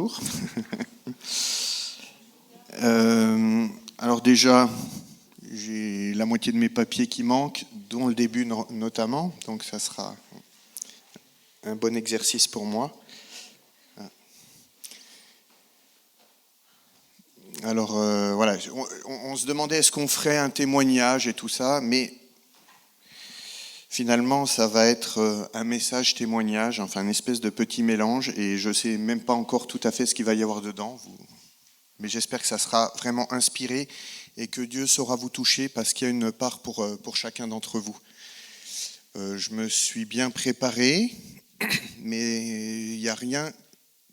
bonjour. Alors déjà, j'ai la moitié de mes papiers qui manquent, dont le début notamment, donc ça sera un bon exercice pour moi. Alors voilà, on se demandait est-ce qu'on ferait un témoignage et tout ça, mais finalement ça va être un message témoignage, enfin une espèce de petit mélange, et je ne sais même pas encore tout à fait ce qu'il va y avoir dedans, mais j'espère que ça sera vraiment inspiré et que Dieu saura vous toucher parce qu'il y a une part pour chacun d'entre vous. Je me suis bien préparé, mais il n'y a rien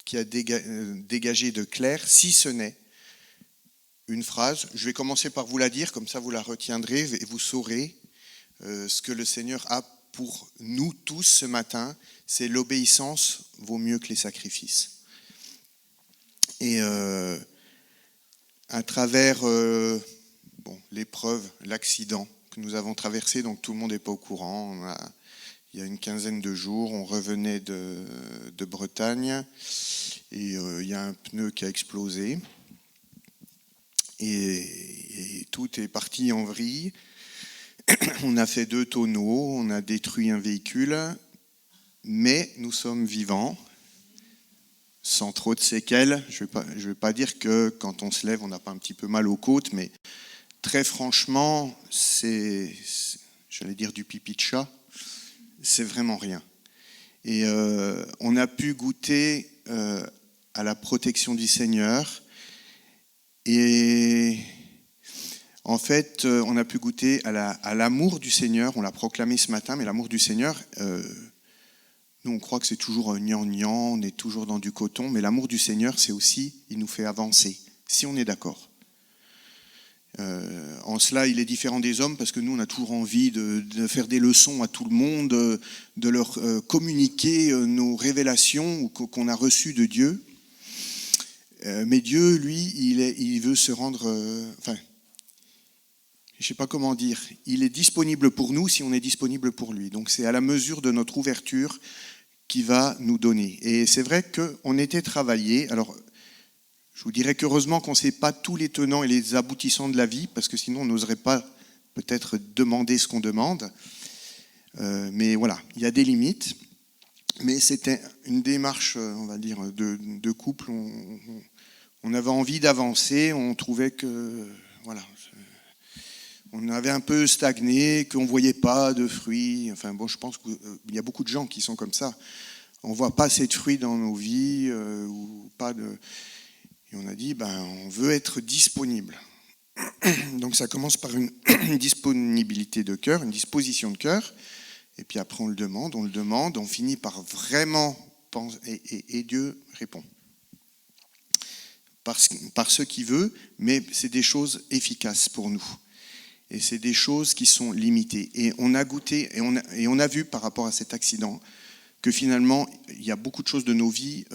qui a dégagé de clair, si ce n'est une phrase. Je vais commencer par vous la dire, comme ça vous la retiendrez et vous saurez ce que le Seigneur a pour nous tous ce matin. C'est l'obéissance vaut mieux que les sacrifices. Et à travers l'épreuve, l'accident que nous avons traversé, donc tout le monde n'est pas au courant. Il y a une quinzaine de jours, on revenait de Bretagne et il y a un pneu qui a explosé et tout est parti en vrille. On a fait 2 tonneaux, on a détruit un véhicule, mais nous sommes vivants. Sans trop de séquelles. Je vais pas dire que quand on se lève, on n'a pas un petit peu mal aux côtes, mais très franchement, j'allais dire du pipi de chat, c'est vraiment rien. Et on a pu goûter à la protection du Seigneur. Et en fait, on a pu goûter à l'amour du Seigneur. On l'a proclamé ce matin, mais l'amour du Seigneur... Nous, on croit que c'est toujours gnangnan, on est toujours dans du coton, mais l'amour du Seigneur, c'est aussi, il nous fait avancer, si on est d'accord. En cela, il est différent des hommes, parce que nous, on a toujours envie de faire des leçons à tout le monde, de leur communiquer nos révélations qu'on a reçues de Dieu. Mais Dieu, lui, il veut se rendre... je ne sais pas comment dire, il est disponible pour nous si on est disponible pour lui. Donc c'est à la mesure de notre ouverture qu'il va nous donner. Et c'est vrai qu'on était travaillé. Alors, je vous dirais qu'heureusement qu'on ne sait pas tous les tenants et les aboutissants de la vie, parce que sinon on n'oserait pas peut-être demander ce qu'on demande. Mais voilà, il y a des limites. Mais c'était une démarche, on va dire, de couple. On avait envie d'avancer, on trouvait que... voilà. On avait un peu stagné, qu'on ne voyait pas de fruits. Enfin bon, je pense qu'il y a beaucoup de gens qui sont comme ça. On ne voit pas assez de fruits dans nos vies. Ou pas de... Et on a dit, on veut être disponible. Donc ça commence par une disponibilité de cœur, une disposition de cœur. Et puis après on le demande, on finit par vraiment penser. Et Dieu répond. Par ce qu'il veut, mais c'est des choses efficaces pour nous. Et c'est des choses qui sont limitées. Et on a goûté, et on a vu par rapport à cet accident, que finalement, il y a beaucoup de choses de nos vies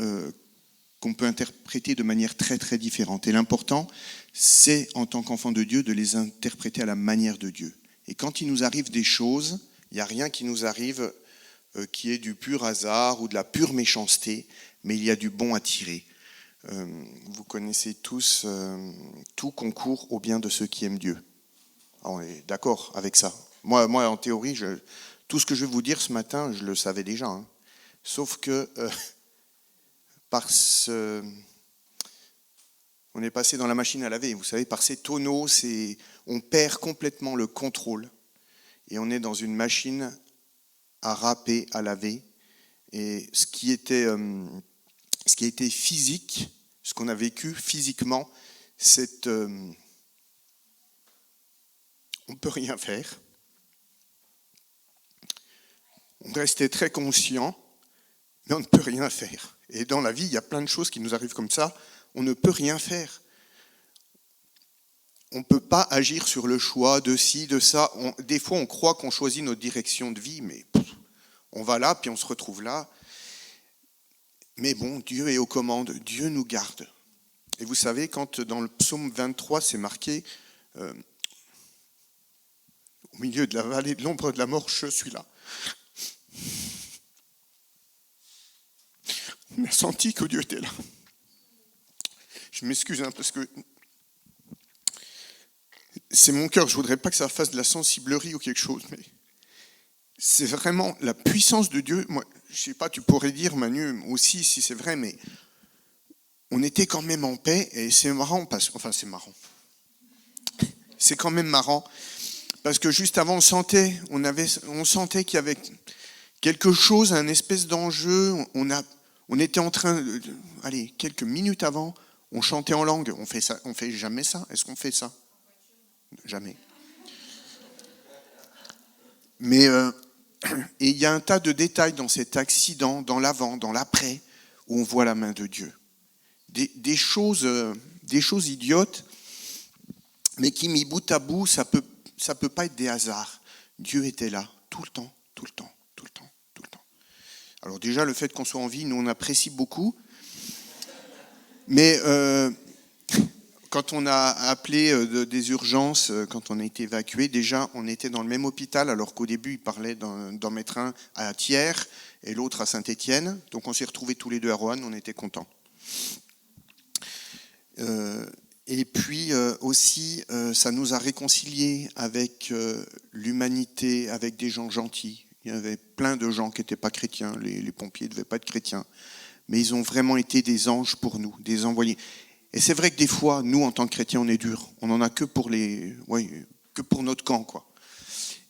qu'on peut interpréter de manière très très différente. Et l'important, c'est, en tant qu'enfant de Dieu, de les interpréter à la manière de Dieu. Et quand il nous arrive des choses, il n'y a rien qui nous arrive qui est du pur hasard ou de la pure méchanceté, mais il y a du bon à tirer. Vous connaissez tous, tout concourt au bien de ceux qui aiment Dieu. On est d'accord avec ça. Moi, en théorie, tout ce que je vais vous dire ce matin, je le savais déjà. Hein. Sauf que on est passé dans la machine à laver. Vous savez, par ces tonneaux, on perd complètement le contrôle. Et on est dans une machine à râper, à laver. Et ce qui a été physique, ce qu'on a vécu physiquement, c'est... on ne peut rien faire. On restait très conscient, mais on ne peut rien faire. Et dans la vie, il y a plein de choses qui nous arrivent comme ça. On ne peut rien faire. On ne peut pas agir sur le choix de ci, de ça. Des fois, on croit qu'on choisit notre direction de vie, mais on va là, puis on se retrouve là. Mais bon, Dieu est aux commandes. Dieu nous garde. Et vous savez, quand dans le psaume 23, c'est marqué... au milieu de la vallée de l'ombre de la mort, je suis là. On a senti que Dieu était là. Je m'excuse parce que c'est mon cœur. Je voudrais pas que ça fasse de la sensiblerie ou quelque chose, mais c'est vraiment la puissance de Dieu. Moi, je sais pas, tu pourrais dire, Manu, aussi, si c'est vrai, mais on était quand même en paix, et c'est marrant, c'est marrant. C'est quand même marrant, parce que juste avant, on sentait qu'il y avait quelque chose, un espèce d'enjeu. On était en train, allez, quelques minutes avant, on chantait en langue. On fait ça, on fait jamais ça. Est-ce qu'on fait ça? Jamais. Mais et il y a un tas de détails dans cet accident, dans l'avant, dans l'après, où on voit la main de Dieu. Des choses idiotes, mais qui, mis bout à bout, ça peut pas être des hasards. Dieu était là, tout le temps, tout le temps, tout le temps, tout le temps. Alors déjà, le fait qu'on soit en vie, nous, on apprécie beaucoup. Mais quand on a appelé des urgences, quand on a été évacué, déjà, on était dans le même hôpital, alors qu'au début, il parlait d'en mettre un à Thiers et l'autre à Saint-Étienne. Donc on s'est retrouvés tous les deux à Roanne, on était contents. Et puis aussi, ça nous a réconciliés avec l'humanité, avec des gens gentils. Il y avait plein de gens qui n'étaient pas chrétiens, les pompiers ne devaient pas être chrétiens, mais ils ont vraiment été des anges pour nous, des envoyés. Et c'est vrai que des fois, nous, en tant que chrétiens, on est durs. On n'en a que pour notre camp, quoi.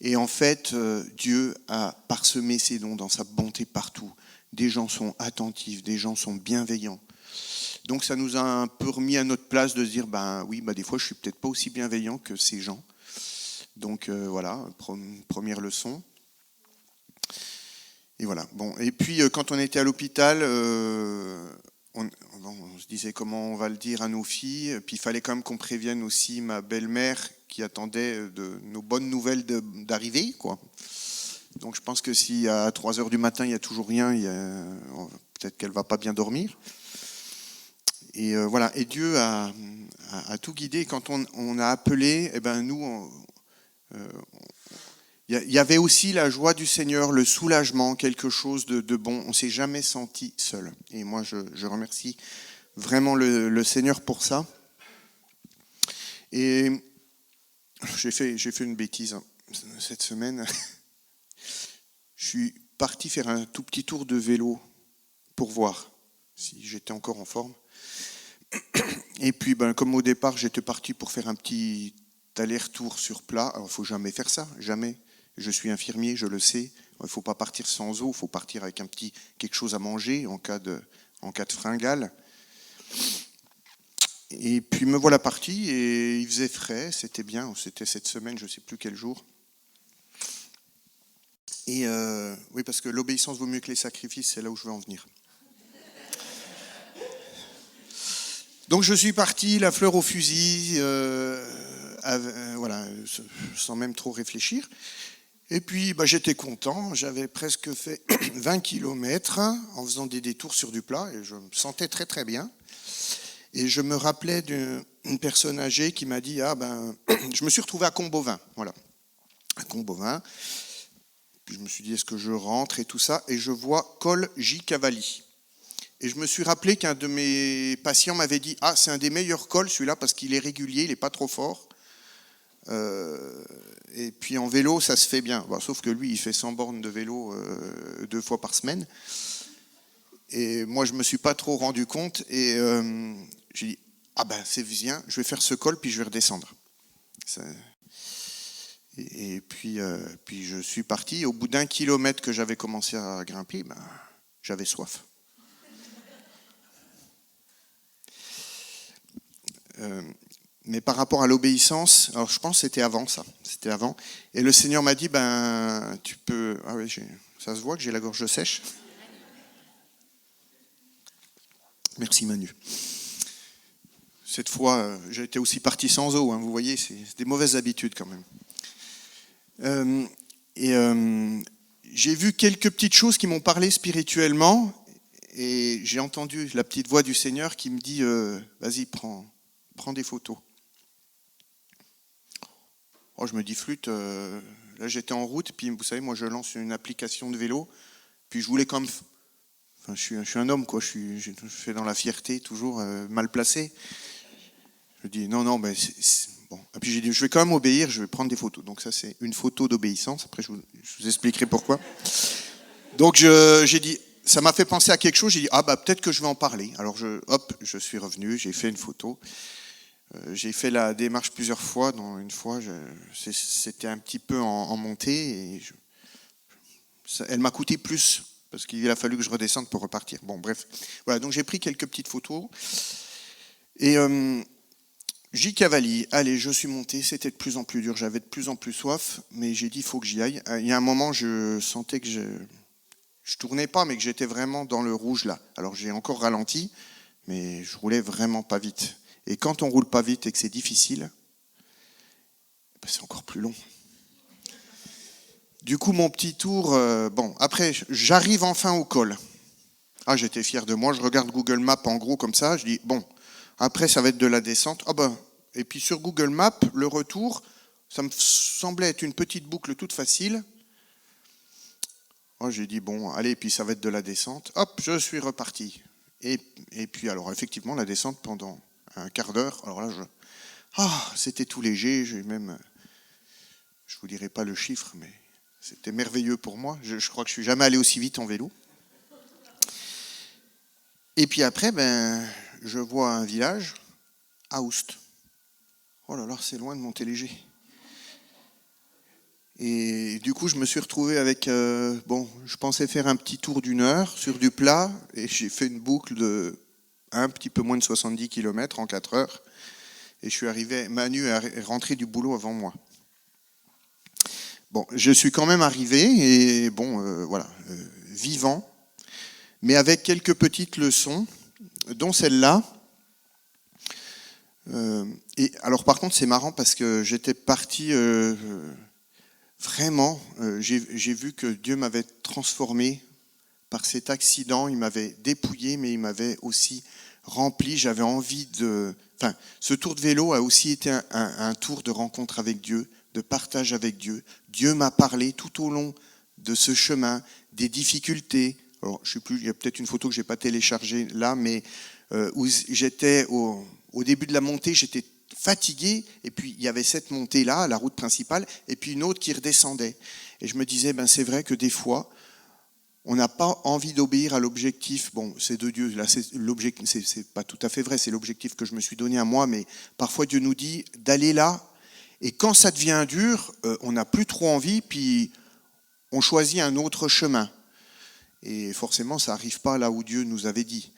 Et en fait, Dieu a parsemé ses dons dans sa bonté partout. Des gens sont attentifs, des gens sont bienveillants. Donc ça nous a un peu remis à notre place de se dire, des fois je suis peut-être pas aussi bienveillant que ces gens. Donc voilà, première leçon. Et voilà. Bon, et puis quand on était à l'hôpital, on se disait comment on va le dire à nos filles. Puis il fallait quand même qu'on prévienne aussi ma belle-mère qui attendait de nos bonnes nouvelles d'arrivée, quoi. Donc je pense que si à 3h du matin il n'y a toujours rien, peut-être qu'elle va pas bien dormir. Et voilà, et Dieu a tout guidé. Quand on a appelé, nous, il y avait aussi la joie du Seigneur, le soulagement, quelque chose de bon. On ne s'est jamais senti seul. Et moi, je remercie vraiment le Seigneur pour ça. Et j'ai fait une bêtise cette semaine. Je suis parti faire un tout petit tour de vélo pour voir si j'étais encore en forme. Et puis, comme au départ, j'étais parti pour faire un petit aller-retour sur plat. Alors, il ne faut jamais faire ça, jamais. Je suis infirmier, je le sais. Il ne faut pas partir sans eau, il faut partir avec quelque chose à manger en cas de fringale. Et puis me voilà parti et il faisait frais, c'était bien, c'était cette semaine, je ne sais plus quel jour. Et oui, parce que l'obéissance vaut mieux que les sacrifices, c'est là où je veux en venir. Donc je suis parti, la fleur au fusil, voilà, sans même trop réfléchir. Et puis j'étais content, j'avais presque fait 20 km en faisant des détours sur du plat et je me sentais très très bien. Et je me rappelais d'une personne âgée qui m'a dit je me suis retrouvé à Combovin, voilà, à Combovin. Puis je me suis dit est-ce que je rentre et tout ça, et je vois col J. Cavalli. Et je me suis rappelé qu'un de mes patients m'avait dit c'est un des meilleurs cols celui-là parce qu'il est régulier, il n'est pas trop fort. Et puis en vélo, ça se fait bien. Sauf que lui, il fait 100 bornes de vélo 2 fois par semaine. Et moi, je ne me suis pas trop rendu compte. Et j'ai dit, c'est bien, je vais faire ce col, puis je vais redescendre. Et puis je suis parti. Au bout d'1 kilomètre que j'avais commencé à grimper, j'avais soif. Mais par rapport à l'obéissance, alors je pense que c'était avant ça, c'était avant. Et le Seigneur m'a dit, tu peux... Ah oui, ça se voit que j'ai la gorge sèche. Merci Manu. Cette fois, j'ai été aussi parti sans eau, vous voyez, c'est des mauvaises habitudes quand même. J'ai vu quelques petites choses qui m'ont parlé spirituellement, et j'ai entendu la petite voix du Seigneur qui me dit, vas-y, prends des photos. Je me dis flûte, là j'étais en route, puis vous savez, moi je lance une application de vélo, puis je voulais Enfin, je suis un homme, quoi. Je fais dans la fierté, toujours mal placé. Je dis non, mais bon. Et puis j'ai dit, je vais quand même obéir, je vais prendre des photos. Donc ça, c'est une photo d'obéissance. Après, je vous expliquerai pourquoi. Donc j'ai dit, ça m'a fait penser à quelque chose. J'ai dit, peut-être que je vais en parler. Alors je suis revenu, j'ai fait une photo. J'ai fait la démarche plusieurs fois. Dans une fois, c'était un petit peu en montée et elle m'a coûté plus parce qu'il a fallu que je redescende pour repartir. Bon, bref. Voilà, donc j'ai pris quelques petites photos et j'y cavalier. Allez, je suis monté. C'était de plus en plus dur. J'avais de plus en plus soif, mais j'ai dit, il faut que j'y aille. Il y a un moment, je sentais que je tournais pas, mais que j'étais vraiment dans le rouge là. Alors j'ai encore ralenti, mais je roulais vraiment pas vite. Et quand on roule pas vite et que c'est difficile, c'est encore plus long. Du coup, mon petit tour, après, j'arrive enfin au col. J'étais fier de moi, je regarde Google Maps en gros comme ça, je dis, bon, après ça va être de la descente. Et puis sur Google Maps, le retour, ça me semblait être une petite boucle toute facile. J'ai dit, bon, allez, puis ça va être de la descente. Hop, je suis reparti. Et puis alors, effectivement, la descente pendant un quart d'heure, alors là, c'était tout léger, je vous dirai pas le chiffre, mais c'était merveilleux pour moi. Je crois que je suis jamais allé aussi vite en vélo. Et puis après, je vois un village, Aoust. Oh là là, c'est loin de Montéléger. Et du coup, je me suis retrouvé avec, je pensais faire un petit tour d'1 heure sur du plat, et j'ai fait une boucle de un petit peu moins de 70 km en 4 heures. Et je suis arrivé, Manu est rentré du boulot avant moi. Bon, je suis quand même arrivé, et vivant, mais avec quelques petites leçons, dont celle-là. Et alors par contre, c'est marrant parce que j'étais parti, vraiment, j'ai vu que Dieu m'avait transformé par cet accident. Il m'avait dépouillé, mais il m'avait aussi rempli. J'avais envie de... ce tour de vélo a aussi été un tour de rencontre avec Dieu, de partage avec Dieu. Dieu m'a parlé tout au long de ce chemin, des difficultés. Alors, je sais plus, il y a peut-être une photo que je n'ai pas téléchargée là, mais où j'étais au début de la montée, j'étais fatigué, et puis il y avait cette montée-là, la route principale, et puis une autre qui redescendait. Et je me disais, c'est vrai que des fois, on n'a pas envie d'obéir à l'objectif. Bon, c'est de Dieu. Là, c'est pas tout à fait vrai. C'est l'objectif que je me suis donné à moi. Mais parfois, Dieu nous dit d'aller là. Et quand ça devient dur, on n'a plus trop envie. Puis on choisit un autre chemin. Et forcément, ça n'arrive pas là où Dieu nous avait dit.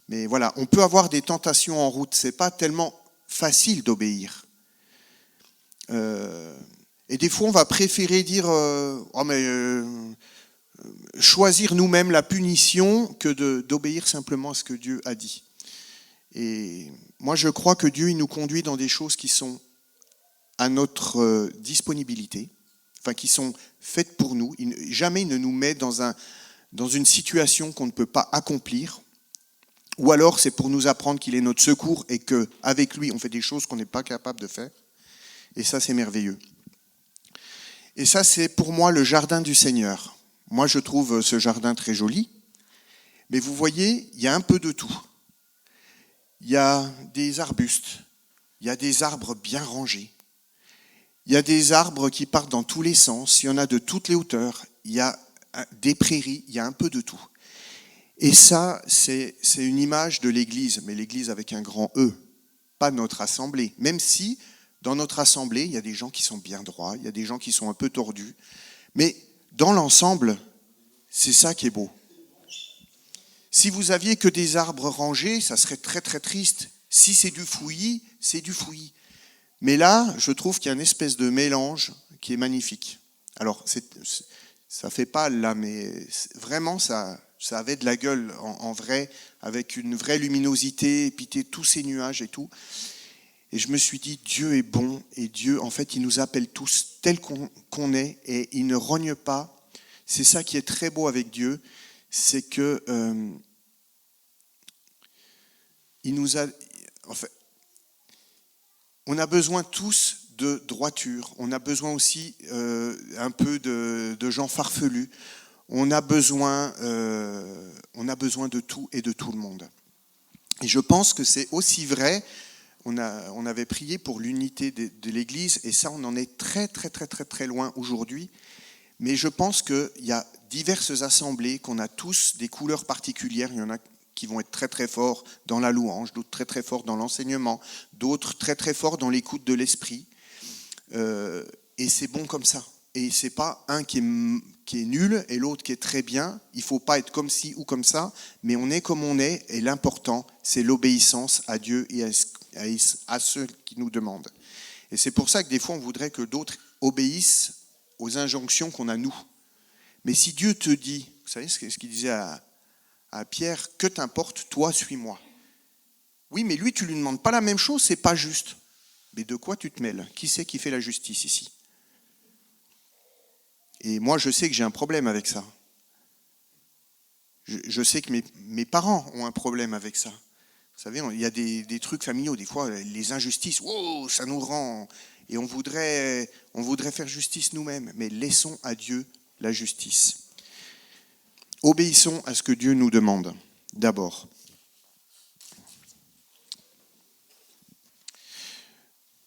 Mais voilà, on peut avoir des tentations en route. C'est pas tellement facile d'obéir. Et des fois, on va préférer dire choisir nous-mêmes la punition que d'obéir simplement à ce que Dieu a dit. Et moi, je crois que Dieu, il nous conduit dans des choses qui sont à notre disponibilité, qui sont faites pour nous. Jamais il ne nous met dans une situation qu'on ne peut pas accomplir. Ou alors, c'est pour nous apprendre qu'il est notre secours et qu'avec lui, on fait des choses qu'on n'est pas capable de faire. Et ça, c'est merveilleux. Et ça, c'est pour moi le jardin du Seigneur. Moi, je trouve ce jardin très joli, mais vous voyez, il y a un peu de tout. Il y a des arbustes, il y a des arbres bien rangés, il y a des arbres qui partent dans tous les sens, il y en a de toutes les hauteurs, il y a des prairies, il y a un peu de tout. Et ça, c'est une image de l'Église, mais l'Église avec un grand E, pas notre assemblée. Même si, dans notre assemblée, il y a des gens qui sont bien droits, il y a des gens qui sont un peu tordus, mais dans l'ensemble, c'est ça qui est beau. Si vous aviez que des arbres rangés, ça serait très très triste. Si c'est du fouillis, c'est du fouillis. Mais là, je trouve qu'il y a une espèce de mélange qui est magnifique. Alors, ça fait pâle là, mais vraiment, ça avait de la gueule en vrai, avec une vraie luminosité, et puis tous ces nuages et tout. Et je me suis dit, Dieu est bon, et Dieu, en fait, il nous appelle tous tels qu'on est, et il ne rogne pas. C'est ça qui est très beau avec Dieu, c'est que il nous a, on a besoin tous de droiture, on a besoin aussi un peu de gens farfelus. on a besoin de tout et de tout le monde. Et je pense que c'est aussi vrai, on avait prié pour l'unité de l'Église, et ça, on en est très, très, très, très, très loin aujourd'hui. Mais je pense qu'il y a diverses assemblées, qu'on a tous des couleurs particulières. Il y en a qui vont être très, très forts dans la louange, d'autres très, très forts dans l'enseignement, d'autres très, très forts dans l'écoute de l'esprit. Et c'est bon comme ça. Et c'est pas un qui est nul et l'autre qui est très bien. Il faut pas être comme ci ou comme ça, mais on est comme on est. Et l'important, c'est l'obéissance à Dieu et à ceux qui nous demandent. Et c'est pour ça que des fois, on voudrait que d'autres obéissent aux injonctions qu'on a nous. Mais si Dieu te dit, vous savez ce qu'il disait à Pierre, que t'importe, toi, suis-moi. Oui, mais lui, tu lui demandes pas la même chose, c'est pas juste. Mais de quoi tu te mêles? Qui c'est qui fait la justice ici? Et moi, je sais que j'ai un problème avec ça. Je sais que mes parents ont un problème avec ça. Vous savez, il y a des trucs familiaux, des fois, les injustices, wow, ça nous rend... Et on voudrait faire justice nous-mêmes, mais laissons à Dieu la justice. Obéissons à ce que Dieu nous demande, d'abord.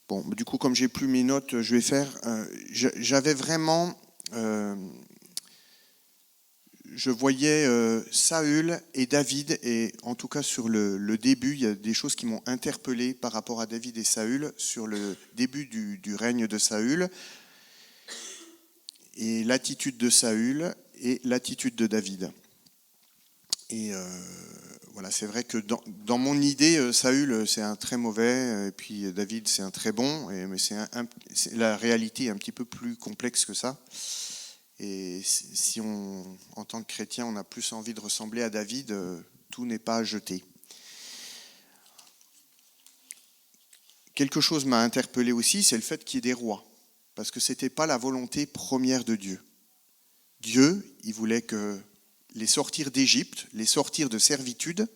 Bon, du coup, comme j'ai plus mes notes, je vais faire... j'avais vraiment... je voyais Saül et David, et en tout cas sur le début, il y a des choses qui m'ont interpellé par rapport à David et Saül, sur le début du règne de Saül, et l'attitude de Saül et l'attitude de David. Et voilà, c'est vrai que dans mon idée, Saül, c'est un très mauvais, et puis David, c'est un très bon, mais la réalité est un petit peu plus complexe que ça. Et si en tant que chrétien, on a plus envie de ressembler à David, tout n'est pas jeté. Quelque chose m'a interpellé aussi, c'est le fait qu'il y ait des rois, parce que ce n'était pas la volonté première de Dieu. Dieu, il voulait les sortir d'Égypte, les sortir de servitude,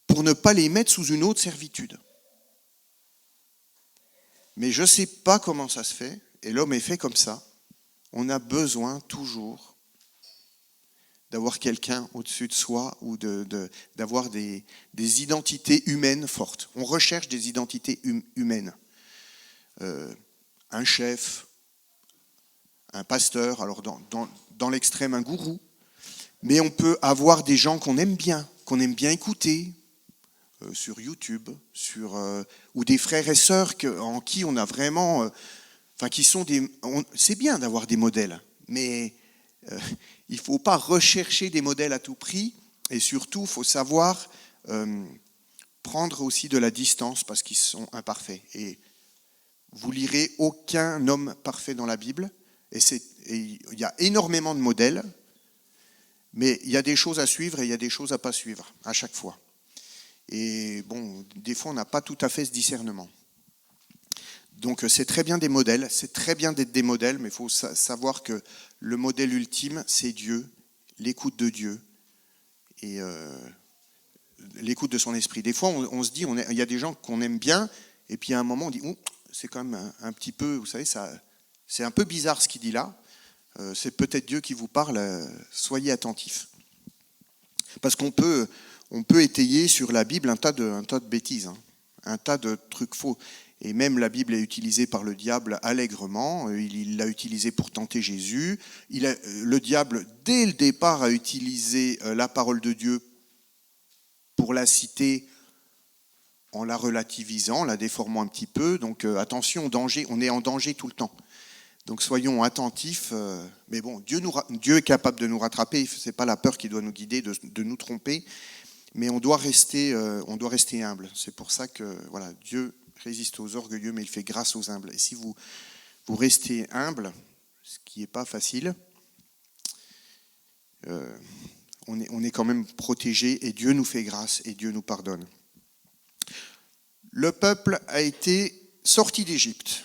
pour ne pas les mettre sous une autre servitude. Mais je ne sais pas comment ça se fait, et l'homme est fait comme ça. On a besoin toujours d'avoir quelqu'un au-dessus de soi ou d'avoir des identités humaines fortes. On recherche des identités humaines. Un chef, un pasteur, alors dans l'extrême un gourou, mais on peut avoir des gens qu'on aime bien écouter sur YouTube, ou des frères et sœurs en qui on a vraiment... qui sont c'est bien d'avoir des modèles, mais il ne faut pas rechercher des modèles à tout prix, et surtout, il faut savoir prendre aussi de la distance parce qu'ils sont imparfaits. Et vous lirez aucun homme parfait dans la Bible, et il y a énormément de modèles, mais il y a des choses à suivre et il y a des choses à ne pas suivre, à chaque fois. Et bon, des fois, on n'a pas tout à fait ce discernement. Donc c'est très bien des modèles, c'est très bien d'être des modèles, mais il faut savoir que le modèle ultime, c'est Dieu, l'écoute de Dieu et l'écoute de son esprit. Des fois, on se dit, il y a des gens qu'on aime bien, et puis à un moment, on dit, c'est quand même un petit peu, vous savez, c'est un peu bizarre ce qu'il dit là, c'est peut-être Dieu qui vous parle, soyez attentifs. Parce qu'on peut étayer sur la Bible un tas de bêtises, hein, un tas de trucs faux. Et même la Bible est utilisée par le diable allègrement. Il l'a utilisée pour tenter Jésus. Le diable, dès le départ, a utilisé la parole de Dieu pour la citer en la relativisant, en la déformant un petit peu. Donc attention, danger, on est en danger tout le temps. Donc soyons attentifs. Mais bon, Dieu est capable de nous rattraper. Ce n'est pas la peur qui doit nous guider, de nous tromper. Mais on doit rester humble. C'est pour ça que voilà, Dieu résiste aux orgueilleux, mais il fait grâce aux humbles. Et si vous restez humble, ce qui n'est pas facile, on est quand même protégé, et Dieu nous fait grâce et Dieu nous pardonne. Le peuple a été sorti d'Égypte.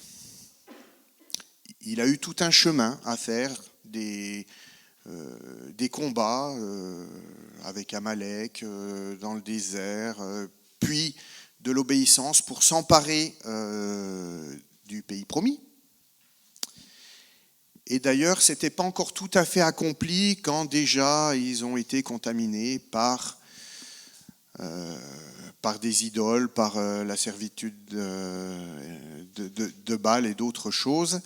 Il a eu tout un chemin à faire, des combats avec Amalek dans le désert, puis de l'obéissance pour s'emparer du pays promis. Et d'ailleurs, ce n'était pas encore tout à fait accompli quand déjà ils ont été contaminés par des idoles, par la servitude de Baal et d'autres choses.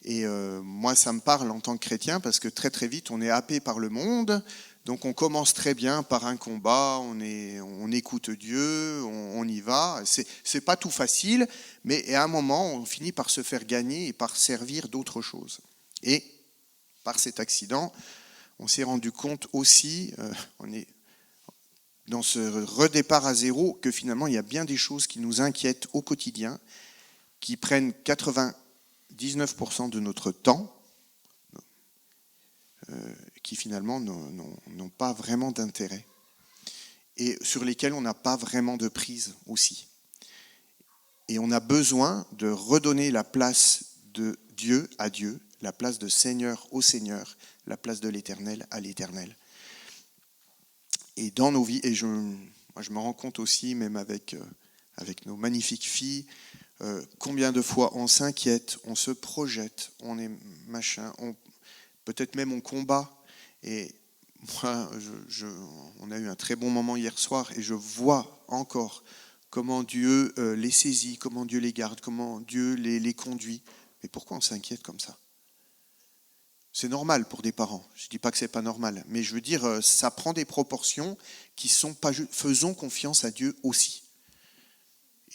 Et moi, ça me parle en tant que chrétien parce que très très vite, on est happé par le monde. Donc on commence très bien par un combat, on écoute Dieu, on y va. C'est pas tout facile, mais à un moment, on finit par se faire gagner et par servir d'autres choses. Et par cet accident, on s'est rendu compte aussi, on est dans ce redépart à zéro, que finalement, il y a bien des choses qui nous inquiètent au quotidien, qui prennent 99% de notre temps, qui finalement n'ont pas vraiment d'intérêt et sur lesquels on n'a pas vraiment de prise aussi. Et on a besoin de redonner la place de Dieu à Dieu, la place de Seigneur au Seigneur, la place de l'Éternel à l'Éternel. Et dans nos vies, et moi je me rends compte aussi, même avec nos magnifiques filles, combien de fois on s'inquiète, on se projette, on est machin, peut-être même on combat. Et moi, on a eu un très bon moment hier soir et je vois encore comment Dieu les saisit, comment Dieu les garde, comment Dieu les conduit. Mais pourquoi on s'inquiète comme ça ? C'est normal pour des parents. Je ne dis pas que ce n'est pas normal. Mais je veux dire, ça prend des proportions qui sont pas justes. Faisons confiance à Dieu aussi.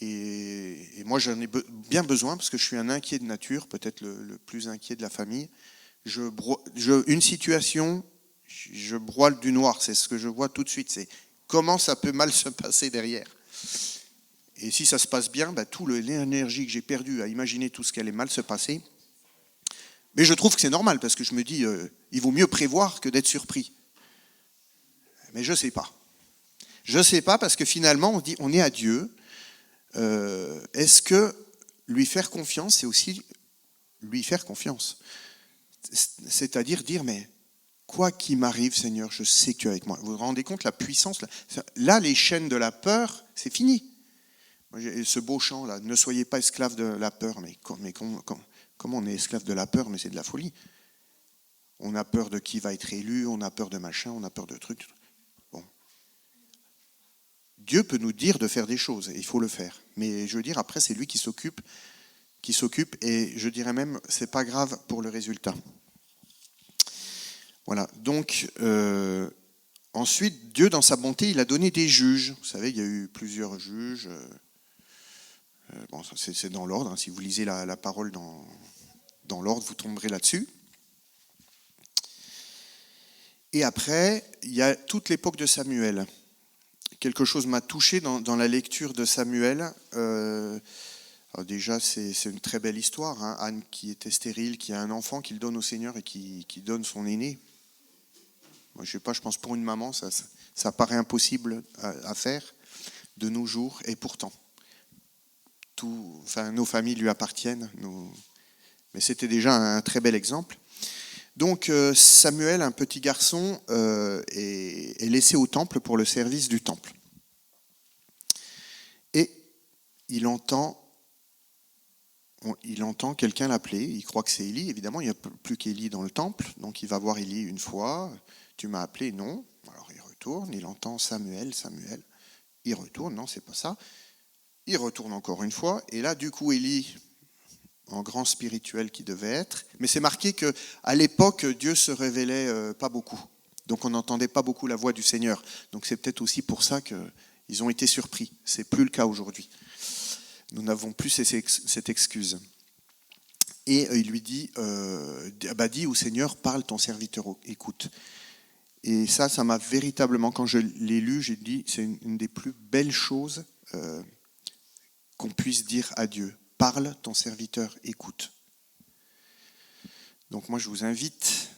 Et moi, j'en ai bien besoin parce que je suis un inquiet de nature, peut-être le plus inquiet de la famille. Une situation, je broie du noir, c'est ce que je vois tout de suite, c'est comment ça peut mal se passer derrière. Et si ça se passe bien, toute l'énergie que j'ai perdue à imaginer tout ce qui allait mal se passer, mais je trouve que c'est normal, parce que je me dis, il vaut mieux prévoir que d'être surpris. Mais je ne sais pas. Je ne sais pas, parce que finalement, on dit, on est à Dieu. Est-ce que lui faire confiance, c'est aussi lui faire confiance ? C'est-à-dire dire, mais quoi qu'il m'arrive, Seigneur, je sais que tu es avec moi. Vous vous rendez compte la puissance ? Là, les chaînes de la peur, c'est fini. Ce beau chant, là, ne soyez pas esclaves de la peur. Mais comment on est esclave de la peur ? Mais c'est de la folie. On a peur de qui va être élu, on a peur de machin, on a peur de trucs. Bon. Dieu peut nous dire de faire des choses, et il faut le faire. Mais je veux dire, après, c'est lui qui s'occupe, et je dirais même, c'est pas grave pour le résultat. Voilà, donc ensuite, Dieu, dans sa bonté, il a donné des juges. Vous savez, il y a eu plusieurs juges. Bon, c'est dans l'ordre. Si vous lisez la parole dans l'ordre, vous tomberez là-dessus. Et après, il y a toute l'époque de Samuel. Quelque chose m'a touché dans la lecture de Samuel. Alors déjà, c'est une très belle histoire. Hein. Anne qui était stérile, qui a un enfant, qu'il donne au Seigneur et qui donne son aîné. Moi, je sais pas, je pense pour une maman, ça paraît impossible à faire de nos jours. Et pourtant, nos familles lui appartiennent. Mais c'était déjà un très bel exemple. Donc Samuel, un petit garçon, est laissé au temple pour le service du temple. Et il entend quelqu'un l'appeler. Il croit que c'est Élie. Évidemment, il n'y a plus qu'Élie dans le temple. Donc il va voir Élie une fois. Tu m'as appelé? Non. Alors il retourne. Il entend Samuel. Il retourne. Non, c'est pas ça. Il retourne encore une fois. Et là, du coup, Élie, en grand spirituel qui devait être. Mais c'est marqué qu'à l'époque, Dieu se révélait pas beaucoup. Donc on n'entendait pas beaucoup la voix du Seigneur. Donc c'est peut-être aussi pour ça qu'ils ont été surpris. C'est plus le cas aujourd'hui. Nous n'avons plus cette excuse. Et il lui dit, dis au Seigneur, parle, ton serviteur écoute. Et ça m'a véritablement, quand je l'ai lu, j'ai dit, c'est une des plus belles choses qu'on puisse dire à Dieu. Parle, ton serviteur écoute. Donc moi, je vous invite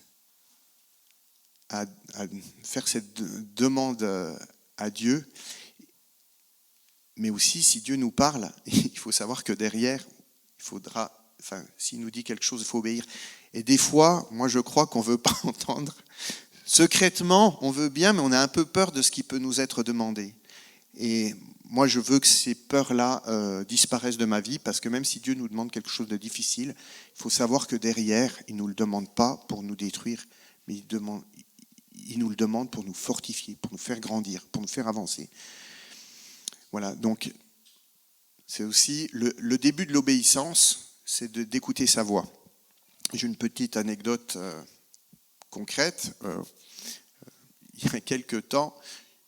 à faire cette demande à Dieu. Mais aussi, si Dieu nous parle, il faut savoir que derrière, s'il nous dit quelque chose, il faut obéir. Et des fois, moi je crois qu'on ne veut pas entendre. Secrètement, on veut bien, mais on a un peu peur de ce qui peut nous être demandé. Et moi, je veux que ces peurs-là disparaissent de ma vie, parce que même si Dieu nous demande quelque chose de difficile, il faut savoir que derrière, il ne nous le demande pas pour nous détruire, mais il nous le demande pour nous fortifier, pour nous faire grandir, pour nous faire avancer. Voilà, donc c'est aussi le début de l'obéissance, c'est d'écouter sa voix. J'ai une petite anecdote concrète. Il y a quelques temps,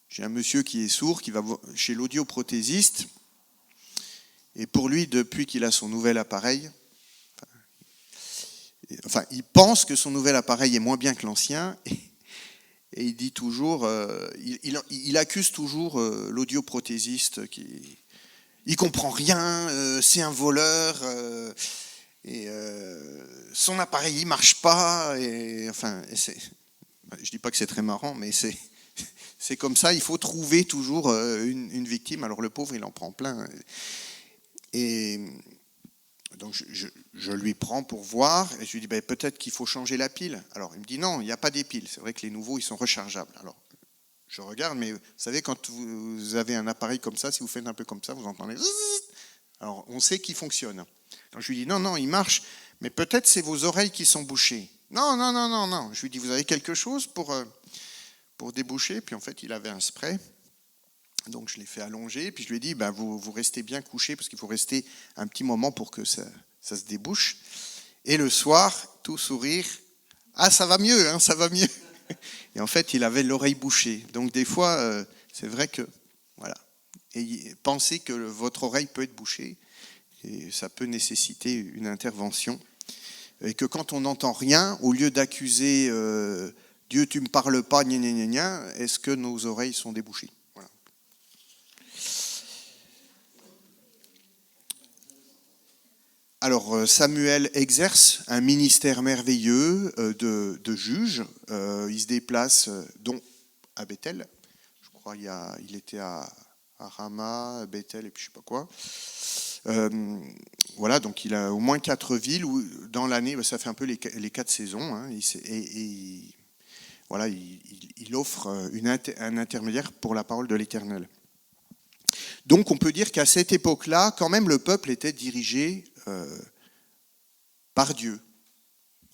j'ai un monsieur qui est sourd, qui va chez l'audioprothésiste, et pour lui, depuis qu'il a son nouvel appareil, il pense que son nouvel appareil est moins bien que l'ancien, et il dit toujours, il accuse toujours l'audioprothésiste qui... Il comprend rien, c'est un voleur, son appareil il marche pas, je dis pas que c'est très marrant, mais c'est comme ça. Il faut trouver toujours une victime. Alors le pauvre, il en prend plein. Et donc je lui prends pour voir, et je lui dis peut-être qu'il faut changer la pile. Alors il me dit non, il n'y a pas des piles. C'est vrai que les nouveaux, ils sont rechargeables. Alors je regarde, mais vous savez, quand vous avez un appareil comme ça, si vous faites un peu comme ça, vous entendez... Alors, on sait qu'il fonctionne. Donc, je lui dis, non, il marche, mais peut-être c'est vos oreilles qui sont bouchées. Non. Je lui dis, vous avez quelque chose pour déboucher? Puis en fait, il avait un spray. Donc, je l'ai fait allonger. Puis je lui ai dit, vous restez bien couché, parce qu'il faut rester un petit moment pour que ça se débouche. Et le soir, tout sourire, ça va mieux, hein, ça va mieux. Et en fait, il avait l'oreille bouchée. Donc des fois, c'est vrai que, voilà. Et pensez que votre oreille peut être bouchée, et ça peut nécessiter une intervention. Et que quand on n'entend rien, au lieu d'accuser Dieu, tu me parles pas, gna gna gna gna, est-ce que nos oreilles sont débouchées? Voilà. Alors, Samuel exerce un ministère merveilleux de juge. Il se déplace, dont à Bethel. Je crois il était à Rama, à Bethel et puis je ne sais pas quoi. Voilà, donc il a au moins 4 villes où, dans l'année, ça fait un peu les 4 saisons. Hein, voilà, il offre un intermédiaire pour la parole de l'Éternel. Donc on peut dire qu'à cette époque-là, quand même, le peuple était dirigé par Dieu.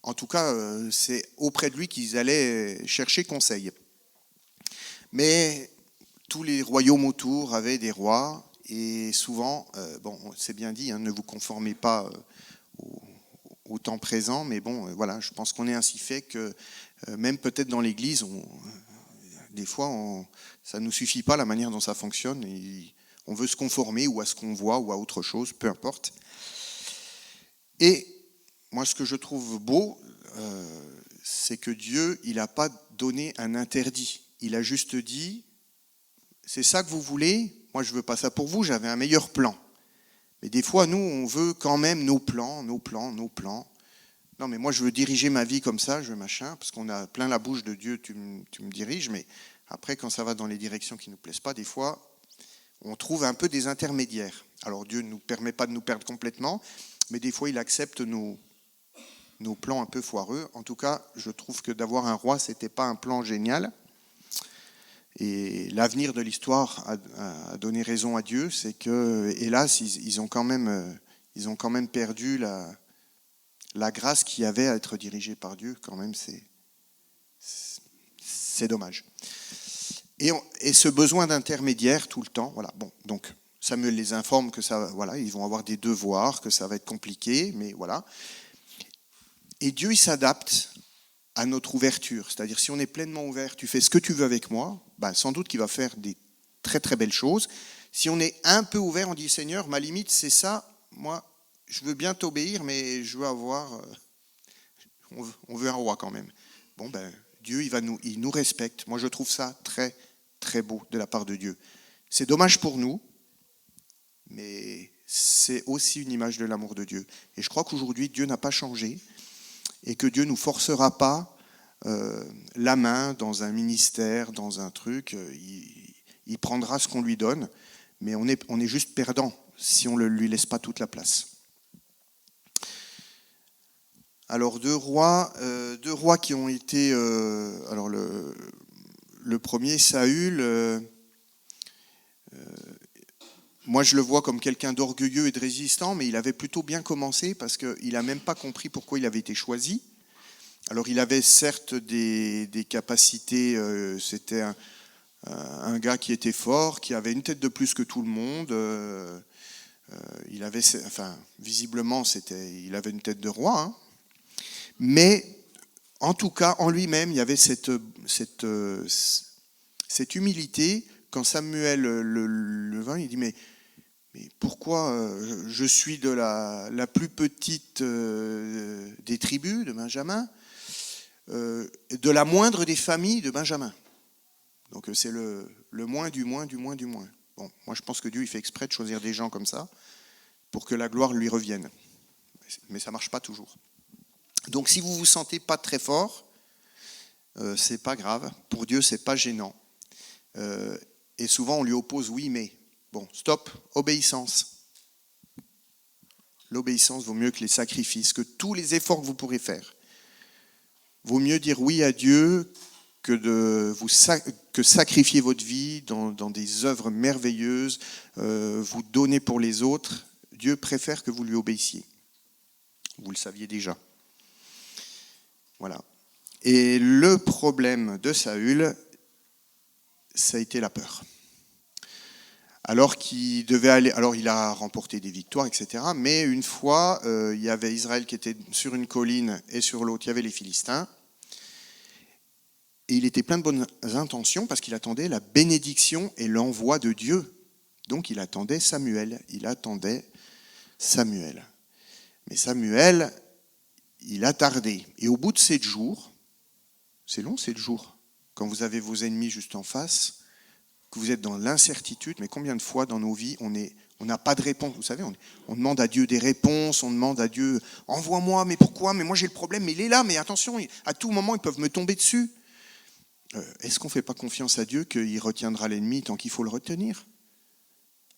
En tout cas, c'est auprès de lui qu'ils allaient chercher conseil. Mais tous les royaumes autour avaient des rois, et souvent, c'est bien dit, hein, ne vous conformez pas au temps présent, mais voilà, je pense qu'on est ainsi fait que même peut-être dans l'Église, des fois, ça ne nous suffit pas la manière dont ça fonctionne, et on veut se conformer ou à ce qu'on voit ou à autre chose, peu importe. Et moi, ce que je trouve beau, c'est que Dieu, il n'a pas donné un interdit. Il a juste dit, c'est ça que vous voulez, moi je ne veux pas ça pour vous, j'avais un meilleur plan. Mais des fois, nous, on veut quand même nos plans. Non, mais moi je veux diriger ma vie comme ça, je veux machin, parce qu'on a plein la bouche de Dieu, tu me diriges, mais après, quand ça va dans les directions qui ne nous plaisent pas, des fois, on trouve un peu des intermédiaires. Alors Dieu ne nous permet pas de nous perdre complètement, mais des fois, il accepte nos plans un peu foireux. En tout cas, je trouve que d'avoir un roi, ce n'était pas un plan génial. Et l'avenir de l'histoire a donné raison à Dieu, c'est que, hélas, ils ont quand même perdu la grâce qu'il y avait à être dirigé par Dieu. Quand même, c'est dommage. Et ce besoin d'intermédiaire tout le temps, voilà. Bon, donc Samuel les informe que ça, voilà, ils vont avoir des devoirs, que ça va être compliqué, mais voilà. Et Dieu, il s'adapte à notre ouverture. C'est-à-dire, si on est pleinement ouvert, tu fais ce que tu veux avec moi, sans doute qu'il va faire des très très belles choses. Si on est un peu ouvert, on dit, Seigneur, ma limite, c'est ça. Moi, je veux bien t'obéir, mais je veux avoir... on veut un roi quand même. Dieu, il nous respecte. Moi, je trouve ça très très beau de la part de Dieu. C'est dommage pour nous, mais c'est aussi une image de l'amour de Dieu. Et je crois qu'aujourd'hui, Dieu n'a pas changé, et que Dieu ne nous forcera pas la main dans un ministère, dans un truc. Il prendra ce qu'on lui donne, mais on est juste perdant si on ne lui laisse pas toute la place. Alors, deux rois qui ont été... alors, le premier, Saül, moi, je le vois comme quelqu'un d'orgueilleux et de résistant, mais il avait plutôt bien commencé parce qu'il n'a même pas compris pourquoi il avait été choisi. Alors, il avait certes des capacités, c'était un gars qui était fort, qui avait une tête de plus que tout le monde. Il avait, enfin, visiblement, il avait une tête de roi. Hein. Mais, en tout cas, en lui-même, il y avait cette humilité. Quand Samuel le vint, il dit, mais pourquoi je suis de la plus petite des tribus de Benjamin, de la moindre des familles de Benjamin. Donc c'est le moins du moins du moins du moins. Bon, moi je pense que Dieu il fait exprès de choisir des gens comme ça pour que la gloire lui revienne. Mais ça ne marche pas toujours. Donc si vous ne vous sentez pas très fort, c'est pas grave. Pour Dieu, c'est pas gênant. Et souvent on lui oppose oui, mais. Bon, stop, obéissance. L'obéissance vaut mieux que les sacrifices, que tous les efforts que vous pourrez faire. Vaut mieux dire oui à Dieu que sacrifier votre vie dans des œuvres merveilleuses, vous donner pour les autres. Dieu préfère que vous lui obéissiez. Vous le saviez déjà. Voilà. Et le problème de Saül, ça a été la peur. Alors qu'il devait aller, alors il a remporté des victoires, etc. Mais une fois, il y avait Israël qui était sur une colline et sur l'autre, il y avait les Philistins. Et il était plein de bonnes intentions parce qu'il attendait la bénédiction et l'envoi de Dieu. Donc il attendait Samuel. Mais Samuel, il a tardé. Et au bout de 7 jours, c'est long 7 jours, quand vous avez vos ennemis juste en face, que vous êtes dans l'incertitude, mais combien de fois dans nos vies on n'a pas de réponse. Vous savez, on demande à Dieu des réponses, on demande à Dieu, envoie-moi, mais pourquoi? Mais moi j'ai le problème, mais il est là, mais attention, à tout moment ils peuvent me tomber dessus. Est-ce qu'on ne fait pas confiance à Dieu qu'il retiendra l'ennemi tant qu'il faut le retenir?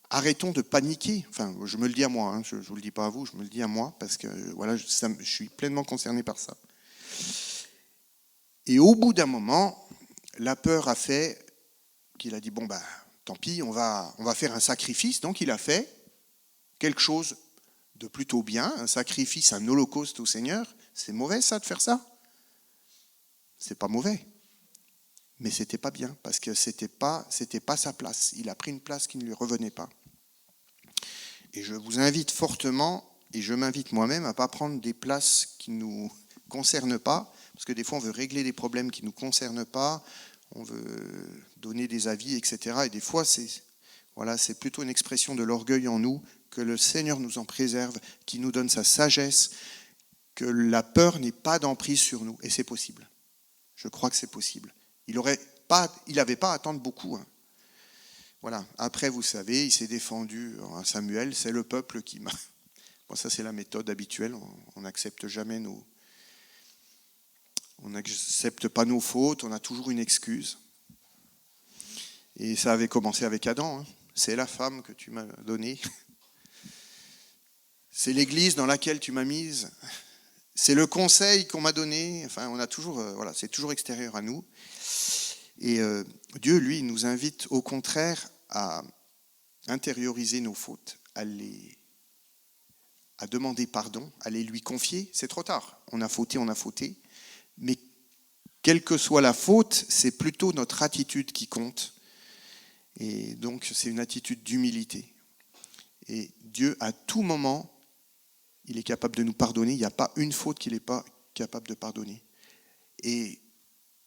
Arrêtons de paniquer. Enfin, je me le dis à moi, hein, je ne vous le dis pas à vous, je me le dis à moi, parce que voilà, je suis pleinement concerné par ça. Et au bout d'un moment, la peur a fait qu'il a dit, bon, tant pis, on va faire un sacrifice. Donc il a fait quelque chose de plutôt bien, un sacrifice, un holocauste au Seigneur. C'est mauvais ça, de faire ça? C'est pas mauvais. Mais c'était pas bien, parce que c'était pas sa place. Il a pris une place qui ne lui revenait pas. Et je vous invite fortement, et je m'invite moi-même, à ne pas prendre des places qui ne nous concernent pas, parce que des fois on veut régler des problèmes qui ne nous concernent pas, on veut donner des avis, etc. Et des fois c'est plutôt une expression de l'orgueil en nous, que le Seigneur nous en préserve, qui nous donne sa sagesse, que la peur n'ait pas d'emprise sur nous. Et c'est possible. Je crois que c'est possible. Il n'avait pas à attendre beaucoup. Hein. Voilà. Après, vous savez, il s'est défendu à Samuel. C'est le peuple qui m'a... Bon, ça, c'est la méthode habituelle. On n'accepte jamais On n'accepte pas nos fautes. On a toujours une excuse. Et ça avait commencé avec Adam. Hein. C'est la femme que tu m'as donnée. C'est l'église dans laquelle tu m'as mise. C'est le conseil qu'on m'a donné. Enfin, on a toujours... voilà, c'est toujours extérieur à nous. Et Dieu, lui, nous invite au contraire à intérioriser nos fautes, à demander pardon, à les lui confier. C'est trop tard, on a fauté. Mais quelle que soit la faute, c'est plutôt notre attitude qui compte. Et donc, c'est une attitude d'humilité. Et Dieu, à tout moment, il est capable de nous pardonner. Il n'y a pas une faute qu'il n'est pas capable de pardonner. Et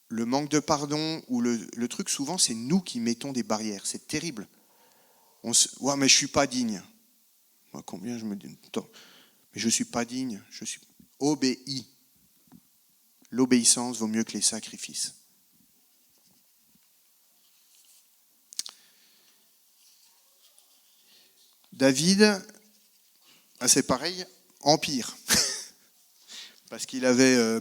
le manque de pardon ou le truc, souvent, c'est nous qui mettons des barrières. C'est terrible. Ouais, mais je ne suis pas digne. Moi, combien je me dis, attends, mais je ne suis pas digne. Obéis. L'obéissance vaut mieux que les sacrifices. David, c'est pareil, empire. Parce qu'il avait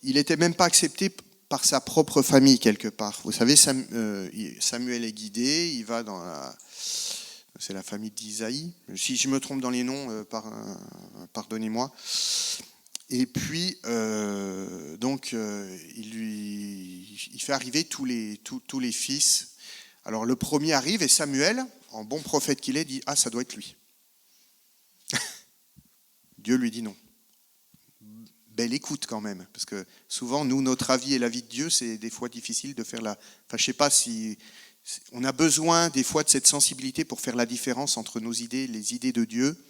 il n'était même pas accepté par sa propre famille quelque part. Vous savez, Samuel est guidé, il va c'est la famille d'Isaïe. Si je me trompe dans les noms, pardonnez-moi. Et puis, il fait arriver tous les fils. Alors le premier arrive et Samuel, en bon prophète qu'il est, dit « Ah, ça doit être lui ». Dieu lui dit non. Belle écoute quand même, parce que souvent, nous, notre avis et l'avis de Dieu, c'est des fois difficile de faire la... Enfin, je ne sais pas si... On a besoin des fois de cette sensibilité pour faire la différence entre nos idées, les idées de Dieu.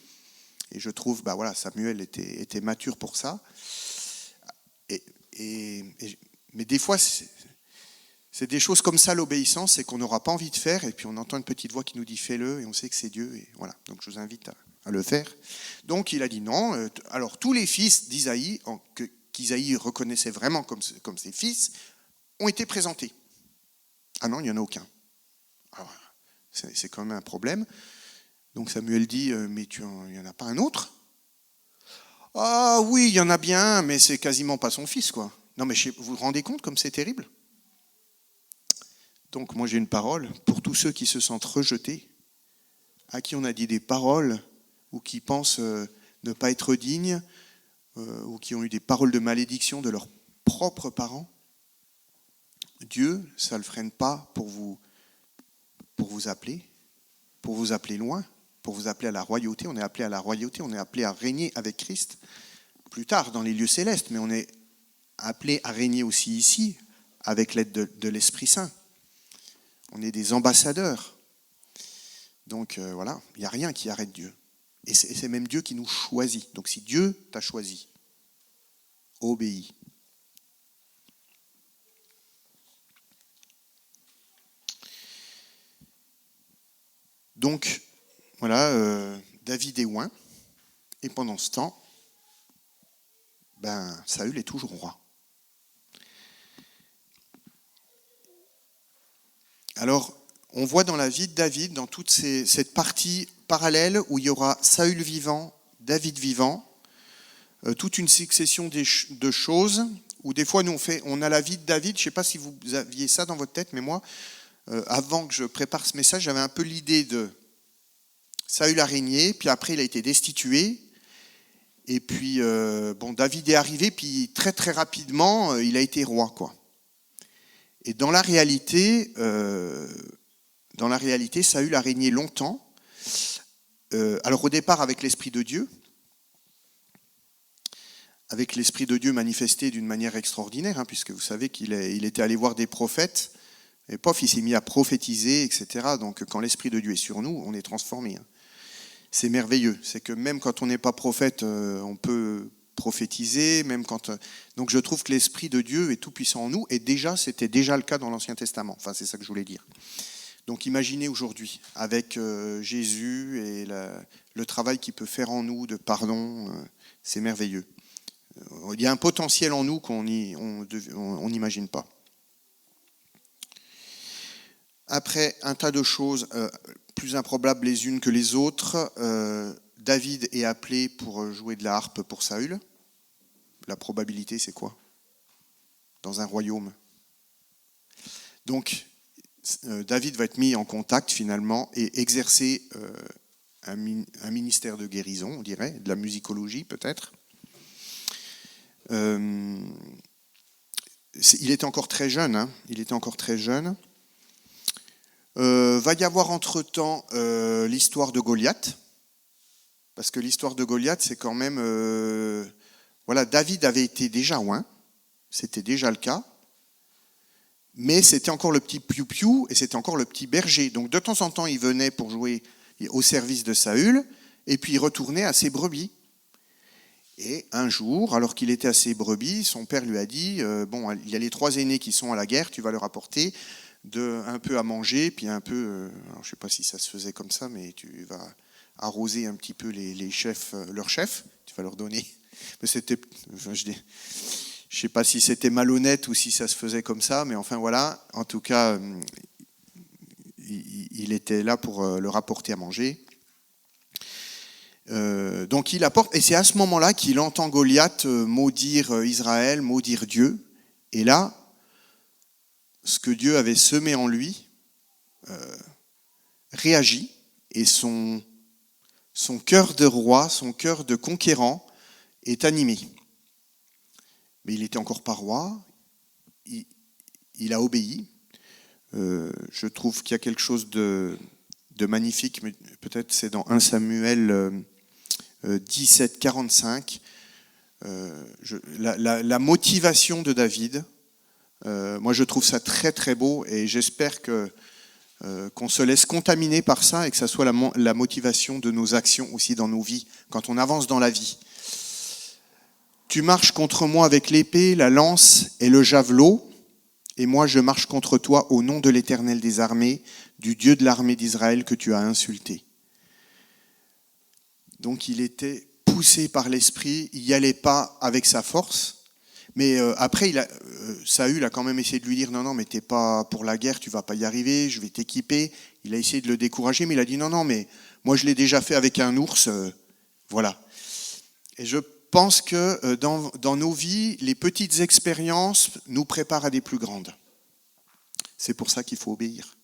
Et je trouve, Samuel était mature pour ça. Mais des fois, c'est des choses comme ça, l'obéissance, c'est qu'on n'aura pas envie de faire, et puis on entend une petite voix qui nous dit « fais-le », et on sait que c'est Dieu, et voilà. Donc je vous invite à le faire. Donc il a dit non. Alors tous les fils d'Isaïe, qu'Isaïe reconnaissait vraiment comme ses fils, ont été présentés. Ah non, il n'y en a aucun. Alors, c'est quand même un problème. Donc Samuel dit, mais il n'y en a pas un autre ? Ah oui, il y en a bien un, mais c'est quasiment pas son fils, quoi. Non, mais vous vous rendez compte comme c'est terrible ? Donc moi j'ai une parole pour tous ceux qui se sentent rejetés, à qui on a dit des paroles, ou qui pensent ne pas être dignes, ou qui ont eu des paroles de malédiction de leurs propres parents. Dieu, ça ne le freine pas pour vous appeler loin, pour vous appeler à la royauté. On est appelé à la royauté, on est appelé à régner avec Christ, plus tard dans les lieux célestes, mais on est appelé à régner aussi ici, avec l'aide de l'Esprit Saint. On est des ambassadeurs. Donc voilà, il n'y a rien qui arrête Dieu. Et c'est même Dieu qui nous choisit. Donc si Dieu t'a choisi, obéis. Donc voilà, David est oint. Et pendant ce temps, Saül est toujours roi. Alors, on voit dans la vie de David, dans toute cette partie parallèle où il y aura Saül vivant, David vivant, toute une succession de choses, où des fois nous on a la vie de David, je ne sais pas si vous aviez ça dans votre tête, mais moi, avant que je prépare ce message, j'avais un peu l'idée de Saül a régné, puis après il a été destitué, et puis David est arrivé, puis très très rapidement, il a été roi, quoi. Et dans la réalité, Saül a régné longtemps. Alors au départ avec l'Esprit de Dieu manifesté d'une manière extraordinaire, puisque vous savez qu'il était allé voir des prophètes, et pof, il s'est mis à prophétiser, etc. Donc quand l'Esprit de Dieu est sur nous, on est transformé. C'est merveilleux. C'est que même quand on n'est pas prophète, on peut prophétiser, donc je trouve que l'Esprit de Dieu est tout puissant en nous, et c'était déjà le cas dans l'Ancien Testament. Enfin, c'est ça que je voulais dire. Donc imaginez aujourd'hui, avec Jésus et le travail qu'il peut faire en nous de pardon, c'est merveilleux. Il y a un potentiel en nous qu'on n'imagine pas. Après, un tas de choses plus improbables les unes que les autres. David est appelé pour jouer de la harpe pour Saül. La probabilité, c'est quoi ? Dans un royaume. Donc, David va être mis en contact finalement et exercer un ministère de guérison, on dirait, de la musicologie peut-être. Il était encore très jeune. Va y avoir entre-temps l'histoire de Goliath, parce que l'histoire de Goliath, c'est quand même... David avait été déjà oint, c'était déjà le cas, mais c'était encore le petit piou-piou et c'était encore le petit berger. Donc de temps en temps, il venait pour jouer au service de Saül, et puis il retournait à ses brebis. Et un jour, alors qu'il était à ses brebis, son père lui a dit, il y a les 3 aînés qui sont à la guerre, tu vas leur apporter un peu à manger, puis un peu, je ne sais pas si ça se faisait comme ça, mais tu vas arroser un petit peu les chefs, leurs chefs, tu vas leur donner. Mais je ne sais pas si c'était malhonnête ou si ça se faisait comme ça, mais enfin voilà, en tout cas, il était là pour leur apporter à manger. Donc il apporte, et c'est à ce moment-là qu'il entend Goliath maudire Israël, maudire Dieu, et là, ce que Dieu avait semé en lui réagit, et son cœur de roi, son cœur de conquérant est animé. Mais il n'était encore pas roi, il a obéi. Je trouve qu'il y a quelque chose de magnifique, mais peut-être c'est dans 1 Samuel 17, 45. La motivation de David, moi je trouve ça très très beau et j'espère qu'on se laisse contaminer par ça et que ça soit la motivation de nos actions aussi dans nos vies, quand on avance dans la vie. Tu marches contre moi avec l'épée, la lance et le javelot, et moi je marche contre toi au nom de l'Éternel des armées, du Dieu de l'armée d'Israël que tu as insulté. Donc il était poussé par l'esprit, il n'y allait pas avec sa force, mais après Saül a quand même essayé de lui dire non mais t'es pas pour la guerre, tu vas pas y arriver, je vais t'équiper. Il a essayé de le décourager, mais il a dit non mais moi je l'ai déjà fait avec un ours, voilà. Et je pense que dans nos vies, les petites expériences nous préparent à des plus grandes. C'est pour ça qu'il faut obéir.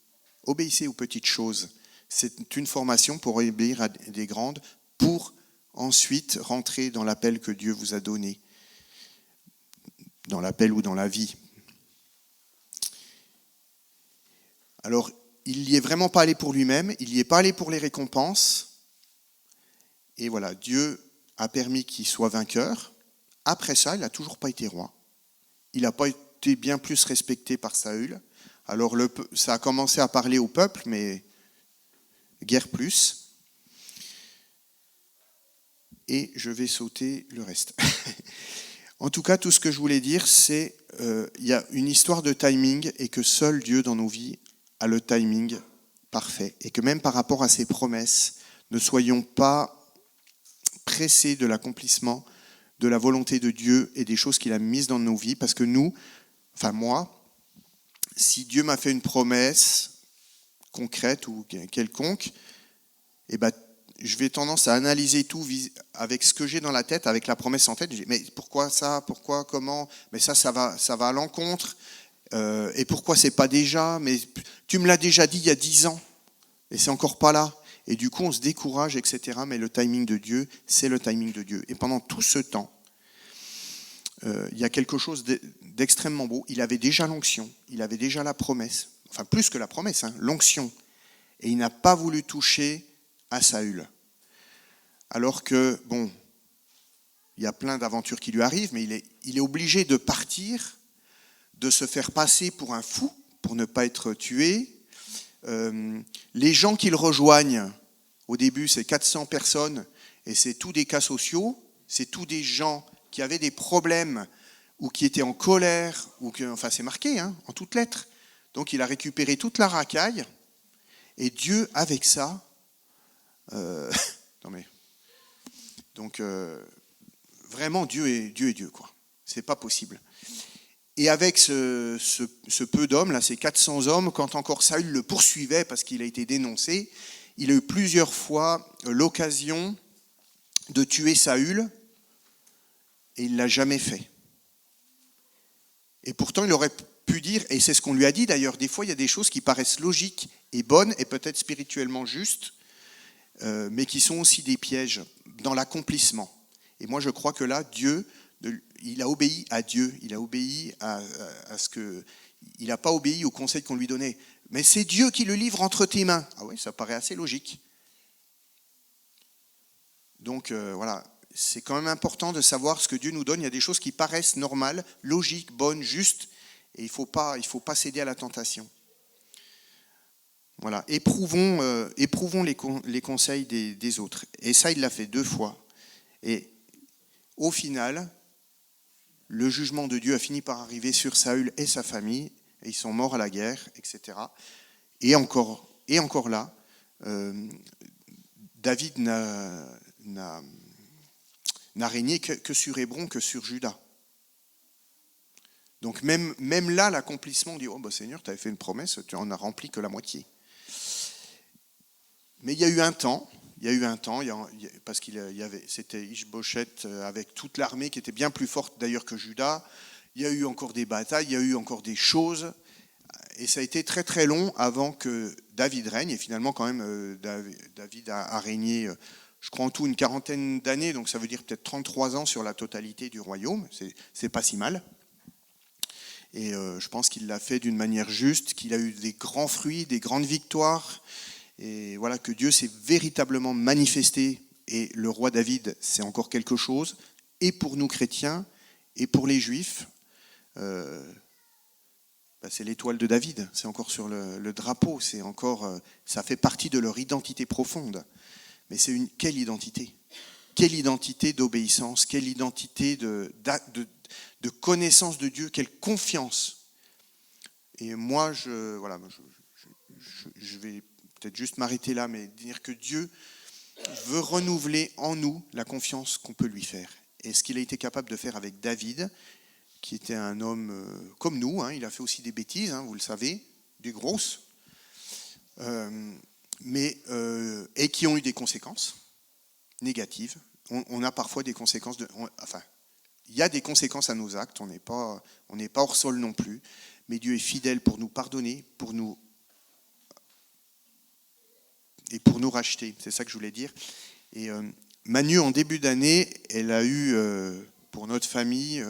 Obéissez aux petites choses. C'est une formation pour obéir à des grandes, pour ensuite rentrer dans l'appel que Dieu vous a donné, dans l'appel ou dans la vie. Alors, il n'y est vraiment pas allé pour lui-même, il n'y est pas allé pour les récompenses. Et voilà, Dieu a permis qu'il soit vainqueur. Après ça, il n'a toujours pas été roi. Il n'a pas été bien plus respecté par Saül. Alors ça a commencé à parler au peuple, mais guère plus. Et je vais sauter le reste. En tout cas, tout ce que je voulais dire, c'est qu'il y a une histoire de timing et que seul Dieu dans nos vies a le timing parfait. Et que même par rapport à ses promesses, ne soyons pas pressés de l'accomplissement de la volonté de Dieu et des choses qu'il a mises dans nos vies. Parce que moi, si Dieu m'a fait une promesse concrète ou quelconque, je vais tendance à analyser tout avec ce que j'ai dans la tête, avec la promesse en tête. Mais pourquoi ça ? Pourquoi ? Comment ? Mais ça va à l'encontre. Et pourquoi c'est pas déjà ? Mais tu me l'as déjà dit il y a 10 ans et c'est encore pas là. Et du coup, on se décourage, etc. Mais le timing de Dieu, c'est le timing de Dieu. Et pendant tout ce temps, il y a quelque chose d'extrêmement beau. Il avait déjà l'onction, il avait déjà la promesse. Enfin, plus que la promesse, l'onction. Et il n'a pas voulu toucher à Saül. Alors que, il y a plein d'aventures qui lui arrivent, mais il est obligé de partir, de se faire passer pour un fou, pour ne pas être tué. Les gens qui le rejoignent, au début, c'est 400 personnes, et c'est tous des cas sociaux, c'est tous des gens qui avaient des problèmes, ou qui étaient en colère, c'est marqué, en toutes lettres. Donc il a récupéré toute la racaille, et Dieu, avec ça, vraiment, Dieu est Dieu, quoi. C'est pas possible. Et avec ce peu d'hommes, là, ces 400 hommes, quand encore Saül le poursuivait parce qu'il a été dénoncé, il a eu plusieurs fois l'occasion de tuer Saül et il ne l'a jamais fait. Et pourtant, il aurait pu dire, et c'est ce qu'on lui a dit d'ailleurs, des fois il y a des choses qui paraissent logiques et bonnes et peut-être spirituellement justes, mais qui sont aussi des pièges dans l'accomplissement. Et moi je crois que là, Dieu, il a obéi à Dieu, il a obéi à ce que... Il n'a pas obéi au conseil qu'on lui donnait. Mais c'est Dieu qui le livre entre tes mains. Ah oui, ça paraît assez logique. Donc voilà, c'est quand même important de savoir ce que Dieu nous donne. Il y a des choses qui paraissent normales, logiques, bonnes, justes, et il ne faut pas céder à la tentation. Voilà, éprouvons les conseils des autres. Et ça, il l'a fait 2 fois. Et au final, le jugement de Dieu a fini par arriver sur Saül et sa famille, et ils sont morts à la guerre, etc. Et encore là, David n'a régné que sur Hébron, que sur Juda. Donc même là, l'accomplissement, on dit, Seigneur, tu avais fait une promesse, tu en as rempli que la moitié. Mais il y a eu un temps, parce c'était Ish-Bosheth avec toute l'armée qui était bien plus forte d'ailleurs que Juda. Il y a eu encore des batailles, il y a eu encore des choses. Et ça a été très très long avant que David règne. Et finalement, quand même, David a régné, je crois en tout une 40aine d'années. Donc ça veut dire peut-être 33 ans sur la totalité du royaume. C'est pas si mal. Et je pense qu'il l'a fait d'une manière juste, qu'il a eu des grands fruits, des grandes victoires. Et voilà que Dieu s'est véritablement manifesté. Et le roi David, c'est encore quelque chose. Et pour nous chrétiens, et pour les juifs, c'est l'étoile de David. C'est encore sur le drapeau. C'est encore, ça fait partie de leur identité profonde. Mais quelle identité? Quelle identité d'obéissance? Quelle identité de connaissance de Dieu? Quelle confiance? Et moi, je vais peut-être juste m'arrêter là, mais dire que Dieu veut renouveler en nous la confiance qu'on peut lui faire. Et ce qu'il a été capable de faire avec David, qui était un homme comme nous, il a fait aussi des bêtises, vous le savez, des grosses, et qui ont eu des conséquences négatives. On a parfois des conséquences, il y a des conséquences à nos actes, on n'est pas hors sol non plus, mais Dieu est fidèle pour nous pardonner, pour nous racheter, c'est ça que je voulais dire. Et Manu, en début d'année, elle a eu, pour notre famille,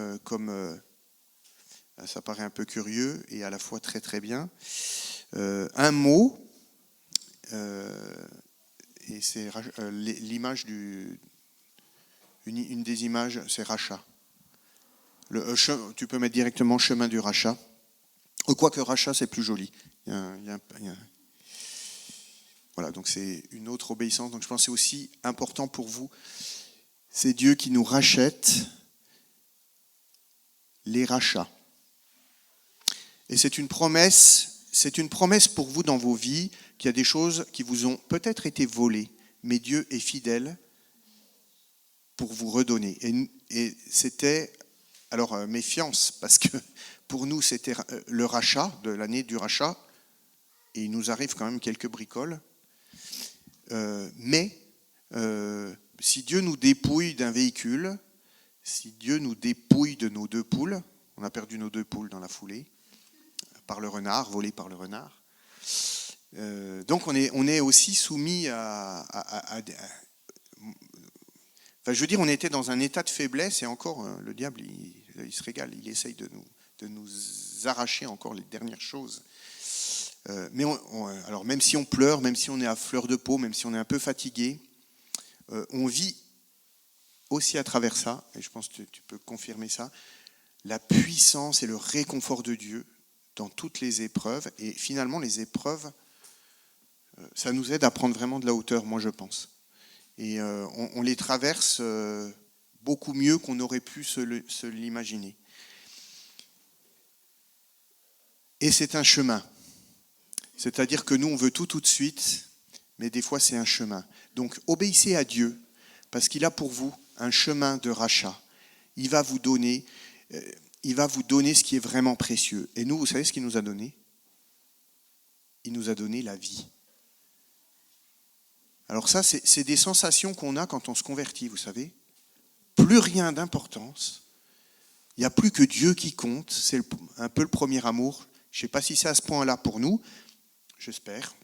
ça paraît un peu curieux et à la fois très très bien, un mot, et c'est l'image une des images, c'est rachat. Tu peux mettre directement chemin du rachat. Quoique rachat, c'est plus joli. Voilà, donc c'est une autre obéissance. Donc je pense que c'est aussi important pour vous. C'est Dieu qui nous rachète les rachats. Et c'est une promesse pour vous dans vos vies, qu'il y a des choses qui vous ont peut-être été volées, mais Dieu est fidèle pour vous redonner. Et c'était, alors méfiance, parce que pour nous c'était le rachat, de l'année du rachat, et il nous arrive quand même quelques bricoles. Mais si Dieu nous dépouille d'un véhicule, si Dieu nous dépouille de nos 2 poules, on a perdu nos 2 poules dans la foulée, par le renard, volées par le renard. Donc on est aussi soumis je veux dire, on était dans un état de faiblesse et encore, le diable, il se régale, il essaye de nous arracher encore les dernières choses. Mais alors même si on pleure, même si on est à fleur de peau, même si on est un peu fatigué, on vit aussi à travers ça, et je pense que tu peux confirmer ça, la puissance et le réconfort de Dieu dans toutes les épreuves. Et finalement, les épreuves, ça nous aide à prendre vraiment de la hauteur, moi je pense. Et on les traverse beaucoup mieux qu'on aurait pu se l'imaginer. Et c'est un chemin. C'est-à-dire que nous, on veut tout de suite, mais des fois, c'est un chemin. Donc, obéissez à Dieu, parce qu'il a pour vous un chemin de rachat. Il va vous donner ce qui est vraiment précieux. Et nous, vous savez ce qu'il nous a donné? Il nous a donné la vie. Alors ça, c'est des sensations qu'on a quand on se convertit, vous savez. Plus rien d'importance. Il n'y a plus que Dieu qui compte. C'est un peu le premier amour. Je ne sais pas si c'est à ce point-là pour nous. J'espère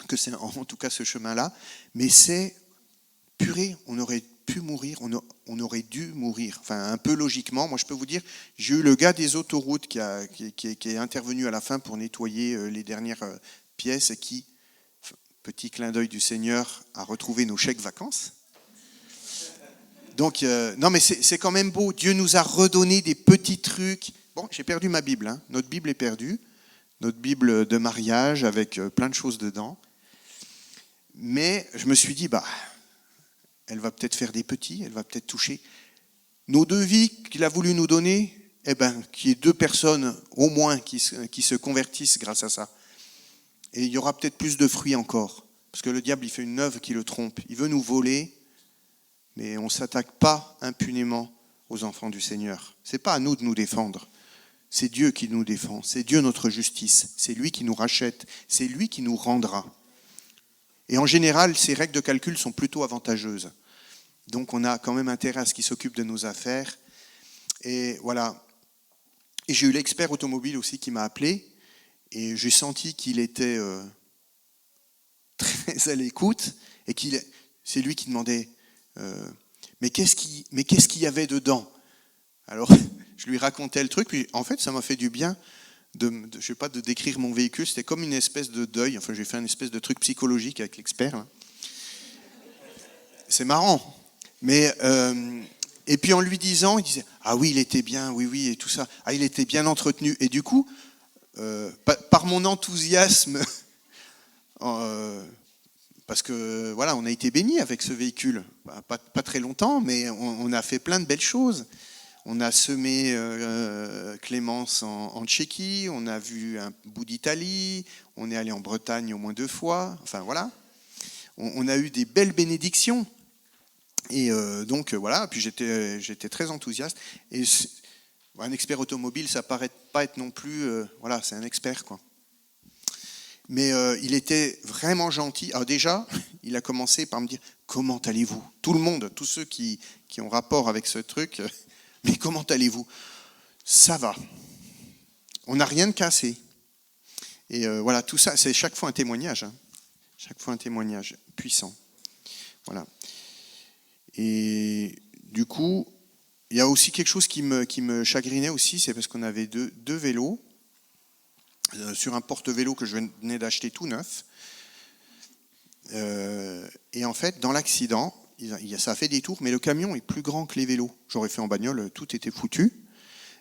que c'est en tout cas ce chemin-là. Mais c'est, purée, on aurait pu mourir, on aurait dû mourir. Enfin, un peu logiquement. Moi, je peux vous dire, j'ai eu le gars des autoroutes qui est intervenu à la fin pour nettoyer les dernières pièces et qui, petit clin d'œil du Seigneur, a retrouvé nos chèques vacances. Donc, non, mais c'est quand même beau. Dieu nous a redonné des petits trucs. Bon, j'ai perdu ma Bible. Notre Bible est perdue. Notre Bible de mariage avec plein de choses dedans. Mais je me suis dit, elle va peut-être faire des petits, elle va peut-être toucher. Nos 2 vies qu'il a voulu nous donner, qu'il y ait 2 personnes au moins qui se convertissent grâce à ça. Et il y aura peut-être plus de fruits encore. Parce que le diable, il fait une œuvre qui le trompe. Il veut nous voler, mais on ne s'attaque pas impunément aux enfants du Seigneur. Ce n'est pas à nous de nous défendre. C'est Dieu qui nous défend. C'est Dieu notre justice. C'est lui qui nous rachète. C'est lui qui nous rendra. Et en général, ces règles de calcul sont plutôt avantageuses. Donc on a quand même intérêt à ce qu'il s'occupe de nos affaires. Et voilà. Et j'ai eu l'expert automobile aussi qui m'a appelé. Et j'ai senti qu'il était très à l'écoute. Et c'est lui qui demandait mais qu'est-ce qu'il y avait dedans? Alors, je lui racontais le truc. Puis en fait, ça m'a fait du bien je sais pas, de décrire mon véhicule. C'était comme une espèce de deuil. Enfin, j'ai fait une espèce de truc psychologique avec l'expert. Là. C'est marrant. Mais, et puis en lui disant, il disait, ah oui, il était bien, oui, et tout ça. Ah, il était bien entretenu. Et du coup, par mon enthousiasme, parce que voilà, on a été bénis avec ce véhicule. Pas très longtemps, mais on a fait plein de belles choses. On a semé Clémence en Tchéquie, on a vu un bout d'Italie, on est allé en Bretagne au moins 2 fois. Enfin voilà, on a eu des belles bénédictions. Et donc voilà, puis j'étais très enthousiaste. Et un expert automobile, ça paraît pas être non plus, voilà, c'est un expert quoi. Mais il était vraiment gentil. Alors déjà, il a commencé par me dire « Comment allez-vous ?» Tout le monde, tous ceux qui ont rapport avec ce truc, « Mais comment allez-vous ?» Ça va. On n'a rien de cassé. Et voilà, tout ça, c'est chaque fois un témoignage. Hein. Chaque fois un témoignage puissant. Voilà. Et du coup, il y a aussi quelque chose qui me chagrinait aussi, c'est parce qu'on avait deux vélos. Sur un porte-vélo que je venais d'acheter tout neuf. Et en fait, dans l'accident, ça a fait des tours, mais le camion est plus grand que les vélos. J'aurais fait en bagnole, tout était foutu.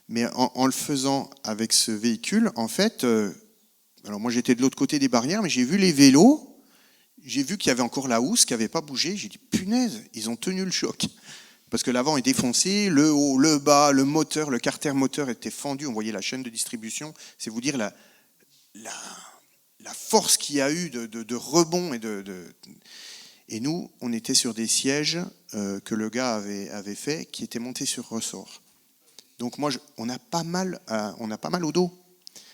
Mais en le faisant avec ce véhicule, en fait, alors moi j'étais de l'autre côté des barrières, mais j'ai vu les vélos, j'ai vu qu'il y avait encore la housse qui n'avait pas bougé. J'ai dit, punaise, ils ont tenu le choc. Parce que l'avant est défoncé, le haut, le bas, le moteur, le carter moteur était fendu. On voyait la chaîne de distribution. C'est vous dire la force qu'il y a eu de rebond. Et nous, on était sur des sièges que le gars avait fait, qui étaient montés sur ressort. Donc moi, on a pas mal au dos.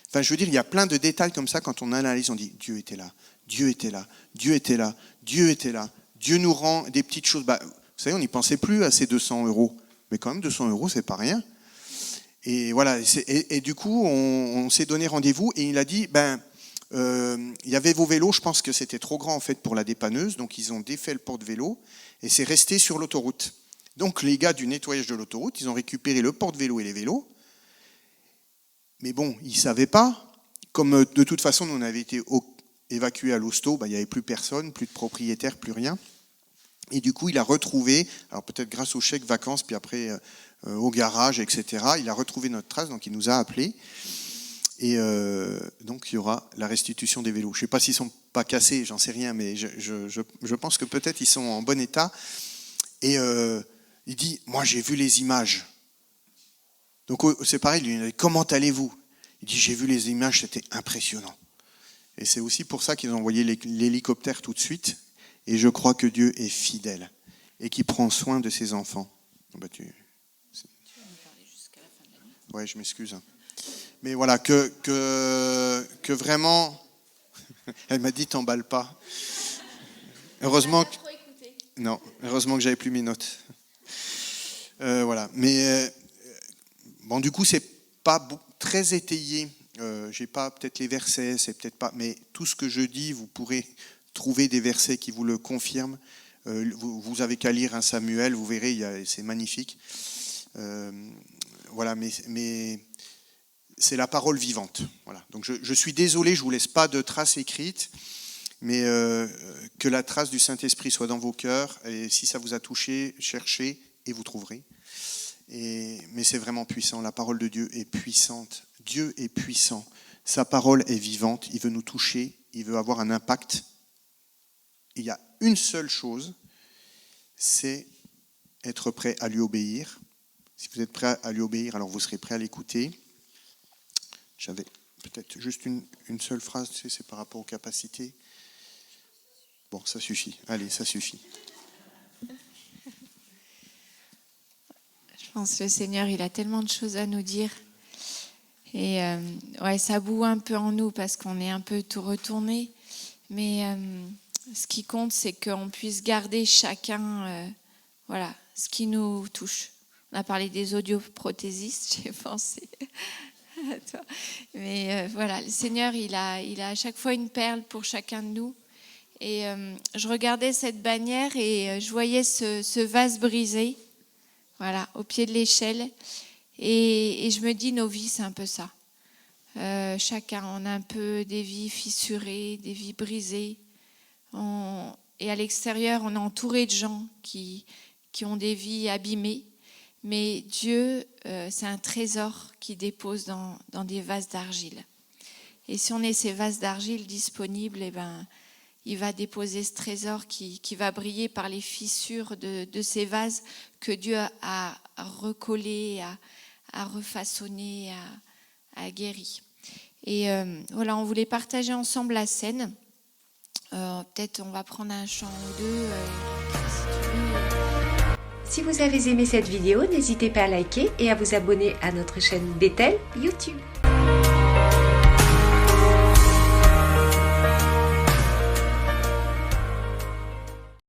Enfin, je veux dire, il y a plein de détails comme ça, quand on analyse, on dit, Dieu était là, Dieu était là, Dieu était là, Dieu était là. Dieu nous rend des petites choses. Vous savez, on n'y pensait plus à ces 200 €. Mais quand même, 200 €, c'est pas rien. Et voilà, et du coup, on s'est donné rendez-vous et il a dit, il y avait vos vélos, je pense que c'était trop grand en fait pour la dépanneuse, donc ils ont défait le porte-vélo et c'est resté sur l'autoroute. Donc les gars du nettoyage de l'autoroute, ils ont récupéré le porte-vélo et les vélos, mais bon, ils ne savaient pas, comme de toute façon on avait été évacués à l'hosto, il n'y avait plus personne, plus de propriétaire, plus rien. Et du coup, il a retrouvé, alors peut-être grâce au chèque vacances, puis après au garage, etc., il a retrouvé notre trace, donc il nous a appelés. Et donc, il y aura la restitution des vélos. Je ne sais pas s'ils ne sont pas cassés, j'en sais rien, mais je pense que peut-être ils sont en bon état. Et il dit, moi j'ai vu les images. Donc c'est pareil, il lui dit, comment allez-vous ? Il dit, j'ai vu les images, c'était impressionnant. Et c'est aussi pour ça qu'ils ont envoyé l'hélicoptère tout de suite. Et je crois que Dieu est fidèle et qu'il prend soin de ses enfants. Tu vas nous parler jusqu'à la fin de la nuit. Ouais, je m'excuse. Mais voilà, que vraiment... Elle m'a dit, t'emballe pas. Heureusement que j'avais plus mes notes. Voilà. Mais bon, du coup, c'est pas très étayé. J'ai pas peut-être les versets, c'est peut-être pas... Mais tout ce que je dis, vous pourrez trouver des versets qui vous le confirment. Vous avez qu'à lire un Samuel, vous verrez, c'est magnifique. Voilà, mais c'est la parole vivante. Voilà. Donc je suis désolé, je ne vous laisse pas de traces écrites, mais que la trace du Saint-Esprit soit dans vos cœurs. Et si ça vous a touché, cherchez et vous trouverez. Mais c'est vraiment puissant. La parole de Dieu est puissante. Dieu est puissant. Sa parole est vivante. Il veut nous toucher. Il veut avoir un impact. Il y a une seule chose, c'est être prêt à lui obéir. Si vous êtes prêt à lui obéir, alors vous serez prêt à l'écouter. J'avais peut-être juste une seule phrase, c'est par rapport aux capacités. Bon, ça suffit. Allez, ça suffit. Je pense que le Seigneur, il a tellement de choses à nous dire. Et ça boue un peu en nous parce qu'on est un peu tout retourné. Mais ce qui compte, c'est qu'on puisse garder chacun ce qui nous touche. On a parlé des audioprothésistes, j'ai pensé à toi. Mais le Seigneur, il a à chaque fois une perle pour chacun de nous. Et je regardais cette bannière et je voyais ce vase brisé, au pied de l'échelle. Et je me dis, nos vies, c'est un peu ça. Chacun, on a un peu des vies fissurées, des vies brisées. Et à l'extérieur, on est entouré de gens qui ont des vies abîmées. Mais Dieu, c'est un trésor qu'il dépose dans des vases d'argile. Et si on est ces vases d'argile disponibles, il va déposer ce trésor qui va briller par les fissures de ces vases que Dieu a recollés, a refaçonnés, a guéris. Et voilà, on voulait partager ensemble la scène. Peut-être on va prendre un chant ou deux. Si vous avez aimé cette vidéo, n'hésitez pas à liker et à vous abonner à notre chaîne Bethel YouTube.